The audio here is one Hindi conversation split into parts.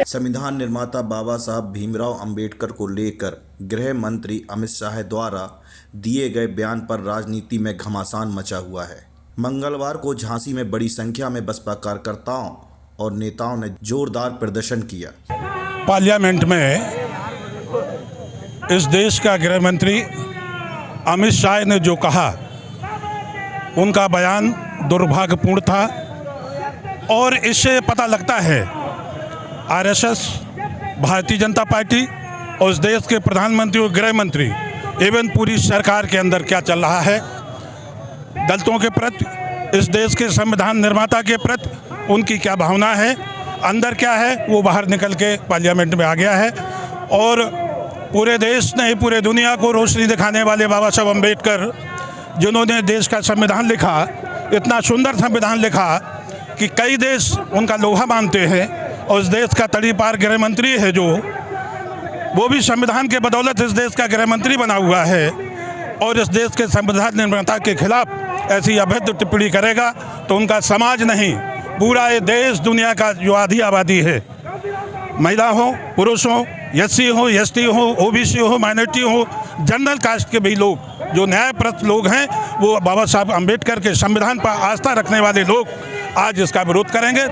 संविधान निर्माता बाबा साहब भीमराव अंबेडकर को लेकर गृह मंत्री अमित शाह द्वारा दिए गए बयान पर राजनीति में घमासान मचा हुआ है। मंगलवार को झांसी में बड़ी संख्या में बसपा कार्यकर्ताओं और नेताओं ने जोरदार प्रदर्शन किया। पार्लियामेंट में इस देश का गृह मंत्री अमित शाह ने जो कहा, उनका बयान दुर्भाग्यपूर्ण था और इससे पता लगता है आरएसएस, भारतीय जनता पार्टी और इस देश के प्रधानमंत्री और गृह मंत्री एवं पूरी सरकार के अंदर क्या चल रहा है। दलितों के प्रति, इस देश के संविधान निर्माता के प्रति उनकी क्या भावना है, अंदर क्या है, वो बाहर निकल के पार्लियामेंट में आ गया है। और पूरे देश नहीं, पूरे दुनिया को रोशनी दिखाने वाले बाबा साहब अम्बेडकर, जिन्होंने देश का संविधान लिखा, इतना सुंदर संविधान लिखा कि कई देश उनका लोहा मानते हैं, और इस देश का तड़ी पार गृह मंत्री है जो, वो भी संविधान के बदौलत इस देश का गृह मंत्री बना हुआ है, और इस देश के संविधान निर्माता के खिलाफ ऐसी अभद्र टिप्पणी करेगा तो उनका समाज नहीं, पूरा ये देश दुनिया का जो आधी आबादी है, महिला हो, पुरुष हो, एससी हो, एसटी हो, ओबीसी हो, माइनॉरिटी हो, जनरल कास्ट के भी लोग, जो न्यायप्रस्त लोग हैं, वो बाबा साहब अम्बेडकर के संविधान पर आस्था रखने वाले लोग आज इसका विरोध करेंगे।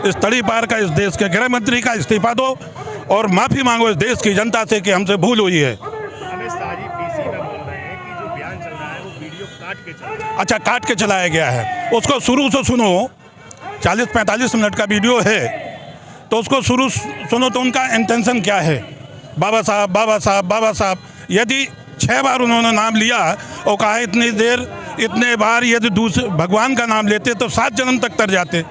इस तड़ी पार का, इस देश के गृह मंत्री का इस्तीफा दो और माफ़ी मांगो इस देश की जनता से कि हमसे भूल हुई है। अमित शाह जी पीसी में बोल रहे हैं कि जो बयान चल रहा है वो वीडियो काट के चल रहा है। अच्छा, काट के चलाया गया है, उसको शुरू से सुनो। 40-45 मिनट का वीडियो है, तो उसको शुरू सुनो तो उनका इंटेंशन क्या है। बाबा साहब, बाबा साहब, बाबा साहब, यदि 6 बार उन्होंने नाम लिया और कहा इतनी देर, इतने बार यदि दूसरे भगवान का नाम लेते तो 7 जन्म तक तर जाते।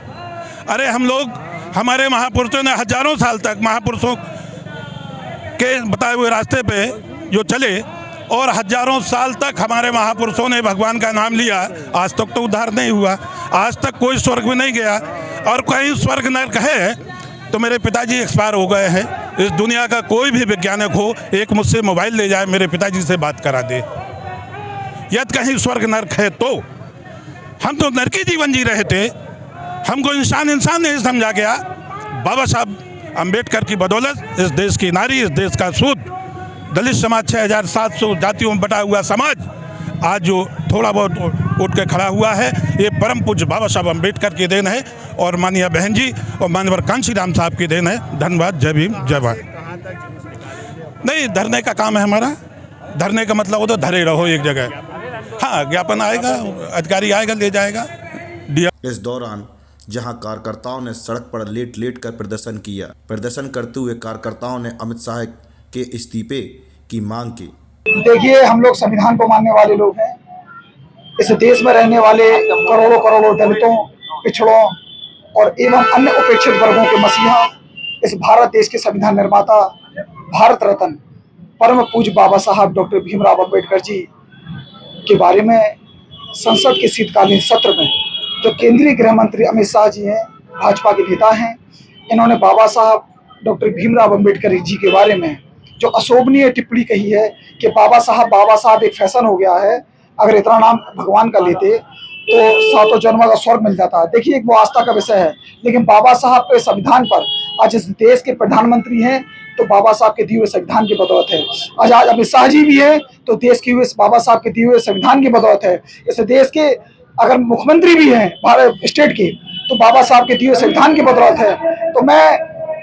अरे हम लोग, हमारे महापुरुषों ने हजारों साल तक महापुरुषों के बताए हुए रास्ते पे जो चले, और हजारों साल तक हमारे महापुरुषों ने भगवान का नाम लिया, आज तक तो उद्धार नहीं हुआ, आज तक कोई स्वर्ग में नहीं गया। और कहीं स्वर्ग नरक है तो मेरे पिताजी एक्सपायर हो गए हैं। इस दुनिया का कोई भी वैज्ञानिक हो, एक मुझसे मोबाइल ले जाए, मेरे पिताजी से बात करा दे। यदि कहीं स्वर्ग नरक है तो हम तो नरकी जीवन जी रहे थे, हमको इंसान नहीं समझा गया। बाबा साहब अम्बेडकर की बदौलत इस देश की नारी, इस देश का शुद्ध दलित समाज, 6700 जातियों में बटा हुआ समाज आज जो थोड़ा बहुत उठ के खड़ा हुआ है, ये परम पूज्य बाबा साहब अम्बेडकर की देन है और माननीय बहन जी और मानवर कांशी राम साहब की देन है। धन्यवाद। जय भीम, जय भारत। नहीं, धरने का काम है हमारा। धरने का मतलब हो तो धरे रहो एक जगह। हाँ, ज्ञापन आएगा, अधिकारी आएगा, ले जाएगा। इस दौरान जहां कार्यकर्ताओं ने सड़क पर लेट कर प्रदर्शन किया, प्रदर्शन करते हुए कार्यकर्ताओं ने अमित शाह के इस्तीफे की मांग की। देखिए, हम लोग संविधान को मानने वाले लोग हैं। इस देश में रहने वाले करोड़ों दलितों, पिछड़ों और एवं अन्य उपेक्षित वर्गों के मसीहा, इस भारत देश के संविधान निर्माता, भारत रत्न परम पूज्य बाबा साहब डॉक्टर भीमराव अंबेडकर जी के बारे में संसद के शीतकालीन सत्र में जो केंद्रीय गृह मंत्री अमित शाह जी हैं, भाजपा के नेता हैं, इन्होंने बाबा साहब डॉक्टर भीमराव अंबेडकर जी के बारे में जो अशोभनीय टिप्पणी कही है कि बाबा साहब एक फैशन हो गया है, अगर इतना नाम भगवान का लेते तो 7 जन्म का स्वर्ग मिल जाता है। देखिए, एक वो आस्था का विषय है, लेकिन बाबा साहब के संविधान पर आज इस देश के प्रधानमंत्री हैं तो बाबा साहब के दिए हुए संविधान की बदौलत है। आज अमित शाह जी भी है तो देश के हुए बाबा साहब के दिए हुए संविधान की बदौलत है। इस देश के अगर मुख्यमंत्री भी हैं भारत स्टेट के तो बाबा साहब के दिए हुए संविधान की बदौलत है। तो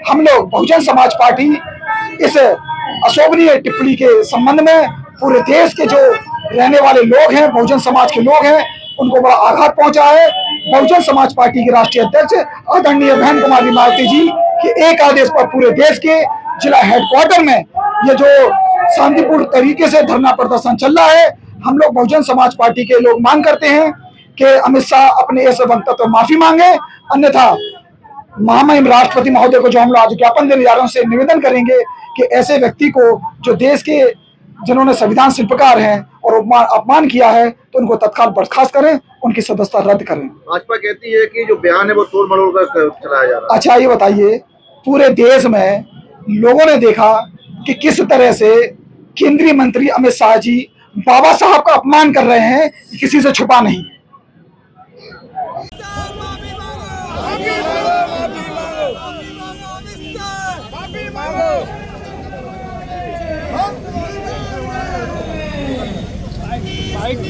हम लोग बहुजन समाज पार्टी इस अशोभनीय टिप्पणी के संबंध में पूरे देश के जो रहने वाले लोग हैं, बहुजन समाज के लोग हैं, उनको बड़ा आघात पहुंचा है। बहुजन समाज पार्टी के राष्ट्रीय अध्यक्ष आदरणीय बहन कुमारी मालती जी के एक आदेश पर पूरे देश के जिला हेडक्वार्टर में ये जो शांतिपूर्ण तरीके से धरना प्रदर्शन चल रहा है, हम लोग बहुजन समाज पार्टी के लोग मांग करते हैं कि अमित शाह अपने ऐसे वक्तव्य माफी मांगे, अन्यथा महामहिम राष्ट्रपति महोदय को जो हम लोग आज ज्ञापन देने जा रहे हैं उनसे निवेदन करेंगे कि ऐसे व्यक्ति को जो देश के जिन्होंने संविधान शिल्पकार हैं और अपमान किया है तो उनको तत्काल बर्खास्त करें, उनकी सदस्यता रद्द करें। भाजपा कहती है कि जो बयान है वो तोड़ मरोड़ कर चलाया जा रहा है। अच्छा, ये बताइए, पूरे देश में लोगों ने देखा कि किस तरह से केंद्रीय मंत्री अमित शाह जी बाबा साहब का अपमान कर रहे हैं, किसी से छुपा नहीं।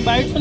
बाइट